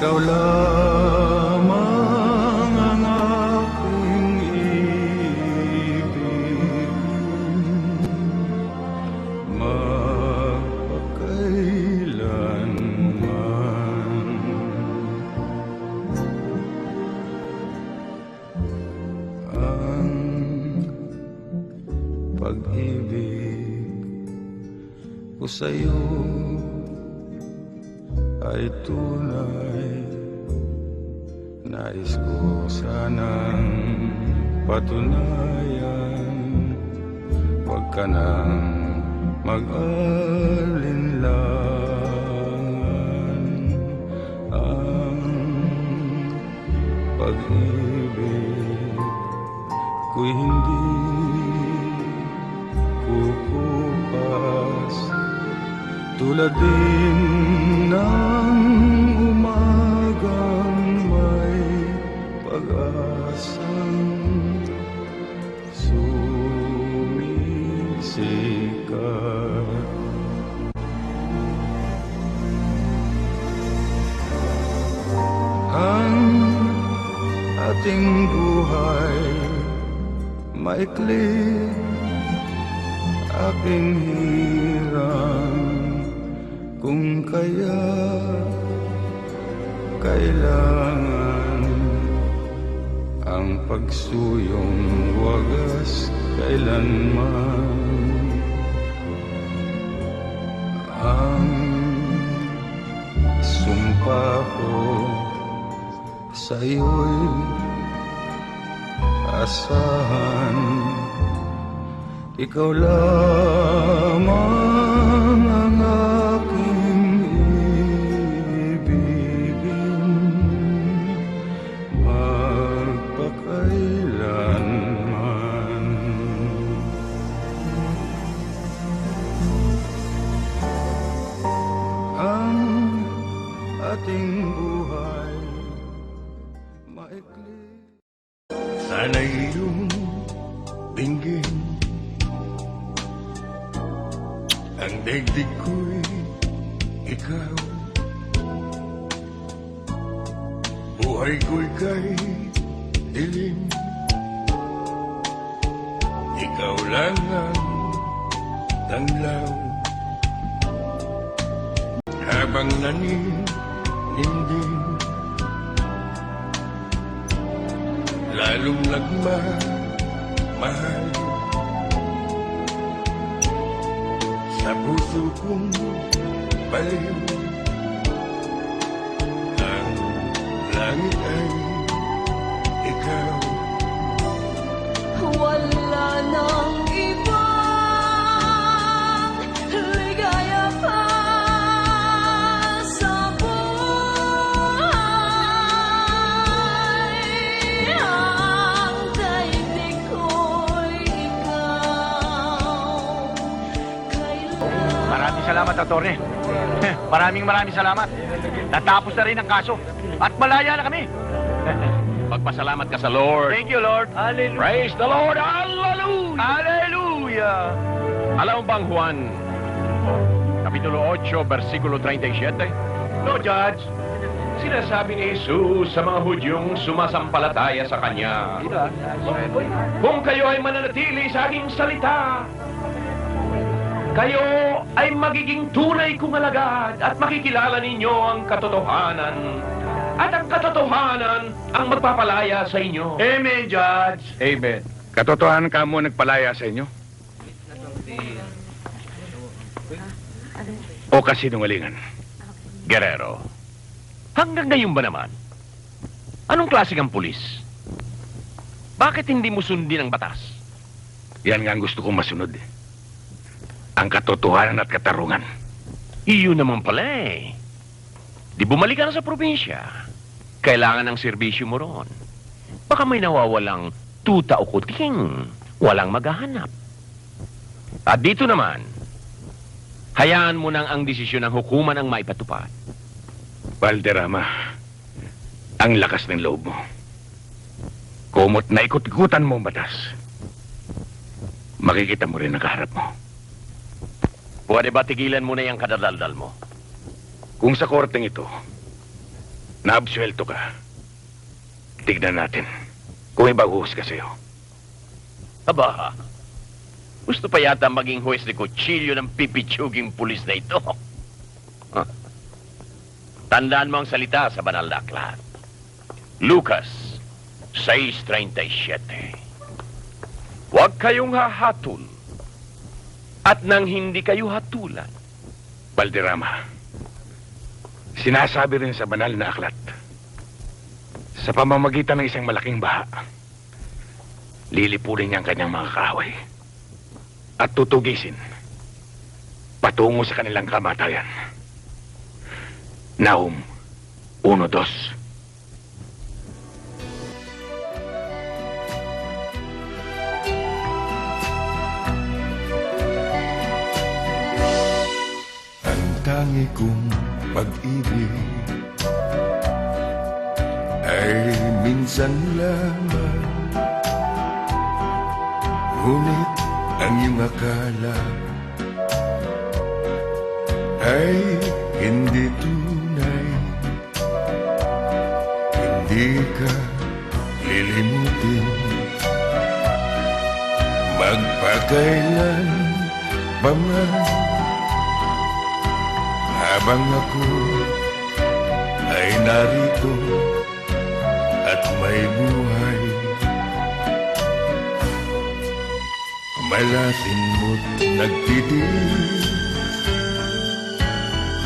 Ikaw lamang ang aking ibigin, magpakailanman. Ang pag-ibig ko sa'yo ay tunay. Nais ko sanang patunayan, huwag ka nang mag-alinlangan. Ang pag-ibig ko'y hindi kukupas, tulad din ng umagang may pag-asang sumisikat. Ang ating buhay maikli, aking hirang, kung kaya kailangan ang pagsuyong wagas kailanman. Ang sumpa ko sa'yo'y asahan, ikaw lamang ang aking ibigin, magpakailanman. Ang ating buhay maikli. Sana'y iyong dinggin ang daigdig ko'y ikaw, buhay ko'y kay dilim, ikaw lang ang tanglaw. Habang naninindin, lalong nagmamahal sa puso kong baliw. Ang langit ay ikaw, wala nang ibang ligaya pa sa buhay. Ang daigdig ko'y ikaw. Maraming salamat, Atty. Maraming salamat. Natapos na rin ang kaso. At malaya na kami. Magpasalamat ka sa Lord. Thank you, Lord. Hallelujah. Praise the Lord. Hallelujah. Hallelujah. Alam mo bang Juan, Kapitulo 8, versikulo 37? No, Judge. Sinasabi ni Jesus sa mga Hudyong sumasampalataya sa Kanya, kung kayo ay mananatili sa aking salita, kayo ay magiging tunay kong alagad at makikilala ninyo ang katotohanan. At ang katotohanan ang magpapalaya sa inyo. Amen, Judge. Amen. Katotohanan ka mo nagpalaya sa inyo? O kasinungalingan? Guerrero, hanggang ngayon ba naman? Anong klase kang pulis? Bakit hindi mo sundin ang batas? Yan nga ang gusto kong masunod. Ang katotohanan at katarungan. Iyo naman pala eh. Di bumalik ka na sa probinsya. Kailangan ng serbisyo mo roon. Baka may nawawalang tuta o kuting. Walang maghahanap. At dito naman, hayaan mo nang ang desisyon ng hukuman ang maipatupad. Valderrama, ang lakas ng loob mo. Kumot na ikot-ikutan mo ang batas. Makikita mo rin ang kaharap mo. Pwede ba tigilan mo na yung kadadaldal mo? Kung sa korteng ito, naabsuelto ka. Tignan natin kung ibaguhos ka sa'yo. Aba, gusto pa yata maging huwes de kutsilyo ng pipitsuging pulis na ito. Huh. Tandaan mo ang salita sa banal na aklat. Lucas 6:37. Huwag kayong hahatol at nang hindi kayo hatulan. Valderrama, sinasabi rin sa banal na aklat, sa pamamagitan ng isang malaking baha, lilipunin niya ang kanyang mga kaaway at tutugisin patungo sa kanilang kamatayan. Nahum 1:2. Ang tangi kong pag-ibig ay minsan lamang, ngunit ang iyong akala ay hindi tunay. Hindi ka lilimutin magpakailan pa man, habang ako ay narito at may buhay. Malasin mo't nagtitiis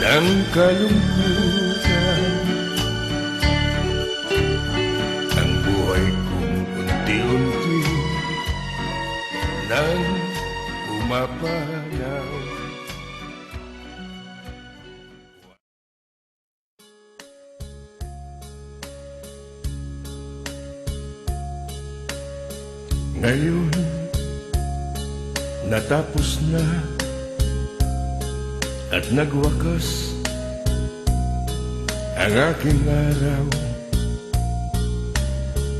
ng kalungkutan. Ang buhay kong unti-unti nang pumapanaw. Ngayon, natapos na at nagwakas ang aking araw.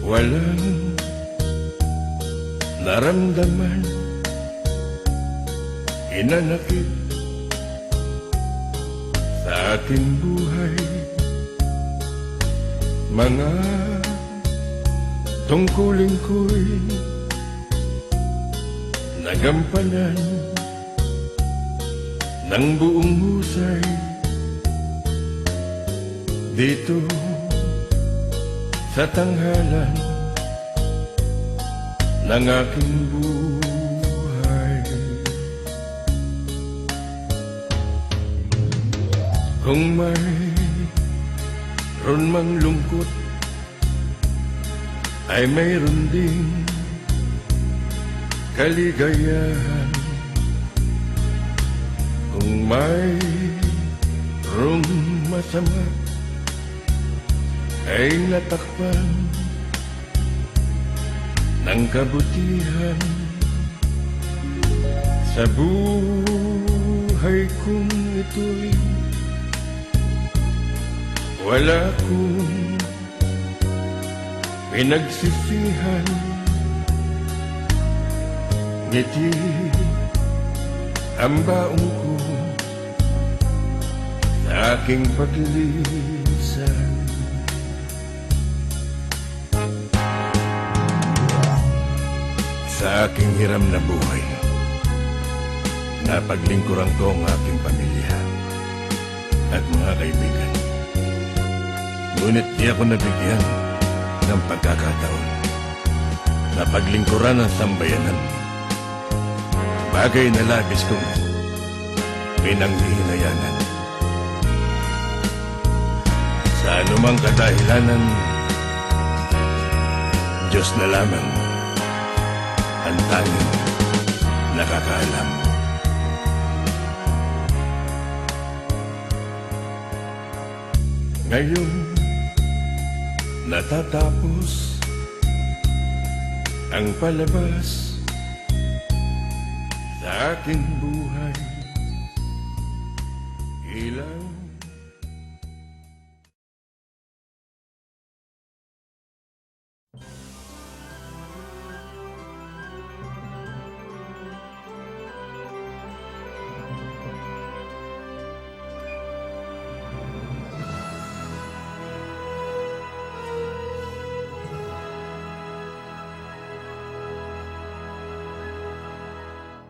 Walang naramdaman, inanakit sa ating buhay. Mga tungkulin ko'y nagampanan ng buong husay dito sa tanghalan ng aking buhay. Kung may ron mang lungkot, ay mayroon ding kaligayahan. Kung may rong masama, ay natakpan ng kabutihan. Sa buhay kong ito'y wala kong pinagsisihan. Ngiti ang baong ko sa aking paglilisan. Sa aking hiram na buhay, napaglingkuran ko ang aking pamilya at mga kaibigan. Ngunit di ako nabigyan ng pagkakataon na paglingkuran ang sambayanan. Bagay na labis kong pinanghihinayanan. Sa anumang kadahilanan, Diyos na lamang ang tanging nakakaalam. Ngayon, natatapos ang palabas sa aking buhay. Ilang